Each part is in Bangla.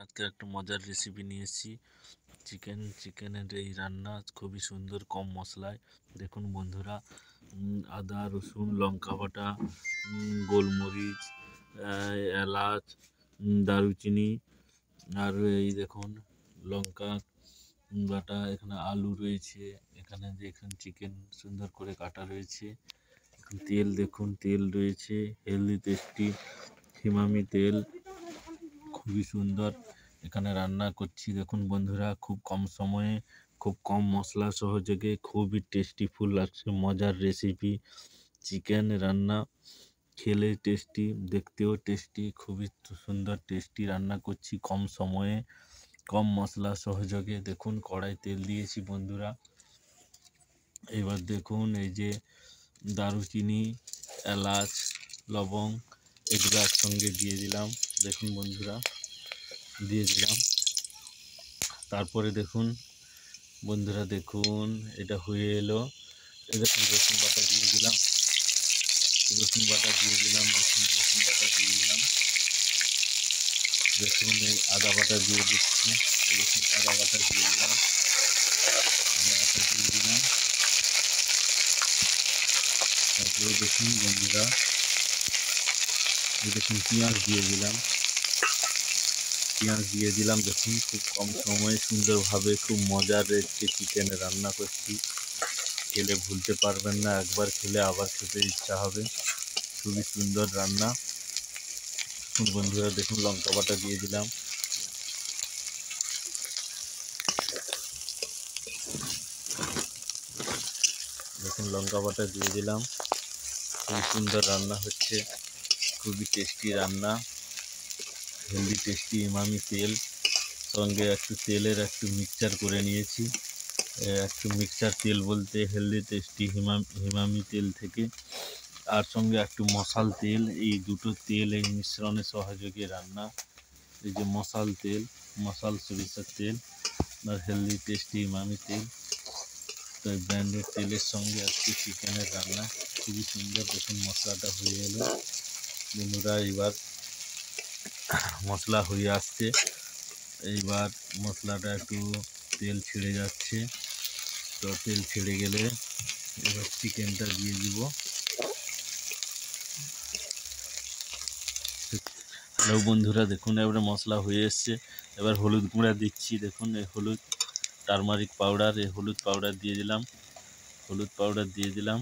আজকে একটা মজার রেসিপি নিয়ে এসেছি। চিকেনের এই রান্না খুবই সুন্দর, কম মশলায়। দেখুন বন্ধুরা, আদা রসুন লঙ্কা বাটা, গোলমরিচ, এলাচ, দারুচিনি, আর এই দেখুন লঙ্কা বাটা, এখানে আলু রয়েছে, এখানে চিকেন সুন্দর করে কাটা রয়েছে। তেল দেখুন, তেল রয়েছে হেলদি টেস্টি হিমামি তেল, খুবই সুন্দর। এখানে রান্না করছি দেখুন বন্ধুরা, খুব কম সময়ে খুব কম মশলা সহযোগে খুবই টেস্টিফুল লাগছে। মজার রেসিপি চিকেন রান্না, খেলে টেস্টি, দেখতেও টেস্টি, খুবই সুন্দর টেস্টি রান্না করছি কম সময়ে কম মশলা সহযোগে। দেখুন কড়াই তেল দিয়েছি বন্ধুরা। এবার দেখুন এই যে দারুচিনি, এলাচ, লবঙ্গ এগুলো একসঙ্গে দিয়ে দিলাম। দেখুন বন্ধুরা, দিয়ে দিলাম। তারপরে দেখুন বন্ধুরা, দেখুন এটা হয়ে এলো। দেখুন রসুন বাটা দিয়ে দিলাম, রসুন বাটা দিয়ে দিলাম, দেখুন রসুন বাটা দিয়ে দিলাম। দেখুন এই আদা বাটা দিয়ে দিচ্ছি, দেখুন আদা বাটা দিয়ে দিলাম, আদা বাটা দিয়ে দিলাম। তারপরে দেখুন বন্ধুরা, দেখুন পেঁয়াজ দিয়ে দিলাম, পেঁয়াজ দিয়ে দিলাম। দেখুন খুব কম সময়ে সুন্দরভাবে খুব মজার রেসিপি চিকেন রান্না করছি, খেলে ভুলতে পারবেন না। একবার খেলে আবার খেতে ইচ্ছা হবে, খুবই সুন্দর রান্না। বন্ধুরা দেখুন লঙ্কা বাটা দিয়ে দিলাম, দেখুন লঙ্কা বাটা দিয়ে দিলাম। খুবই সুন্দর রান্না হচ্ছে, খুবই টেস্টি রান্না, হেলদি টেস্টি ইমামি তেল। সঙ্গে একটু তেলের একটু মিক্সচার করে নিয়েছি, একটু মিক্সচার তেল বলতে হেলদি টেস্টি হিমামি তেল থেকে, আর সঙ্গে একটু মশাল তেল। এই দুটো তেল এই মিশ্রণে সহযোগে রান্না। এই যে মশাল তেল, মশাল সরিষার তেল আর হেলদি টেস্টি ইমামি তেল, তো এই ব্র্যান্ডেড তেলের সঙ্গে একটু চিকেনের রান্না, খুবই সুন্দর। দেখুন মশলাটা হয়ে এলো বন্ধুরা। এবার মশলা হয়ে আসছে, এইবার মশলাটা একটু তেল ছেড়ে যাচ্ছে, তো তেল ছেড়ে গেলে এবার চিকেনটা দিয়ে দিব। হ্যালো বন্ধুরা, দেখুন এবারে মশলা হয়ে এসছে। এবার হলুদ গুঁড়া দিচ্ছি, দেখুন এই হলুদ, টারমারিক পাউডার, এই হলুদ পাউডার দিয়ে দিলাম, হলুদ পাউডার দিয়ে দিলাম।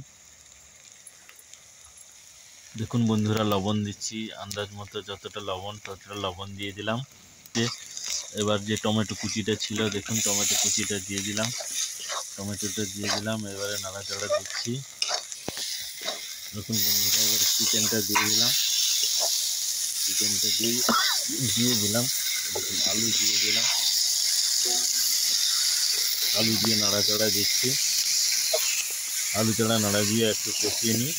দেখুন বন্ধুরা লবণ দিচ্ছি, আন্দাজ মতো যতটা লবণ ততটা লবণ দিয়ে দিলাম। এবার যে টমেটো কুচিটা ছিল, দেখুন টমেটো কুচিটা দিয়ে দিলাম, টমেটোটা দিয়ে দিলাম। এবারে নাড়াচাড়া দিচ্ছি। দেখুন বন্ধুরা, এবারে চিকেনটা দিয়ে দিলাম, চিকেনটা দিয়ে দিলাম। দেখুন আলু দিয়ে দিলাম, আলু দিয়ে নাড়াচাড়া দিচ্ছি, আলু চাড়া নাড়া দিয়ে একটু কষিয়ে নিই।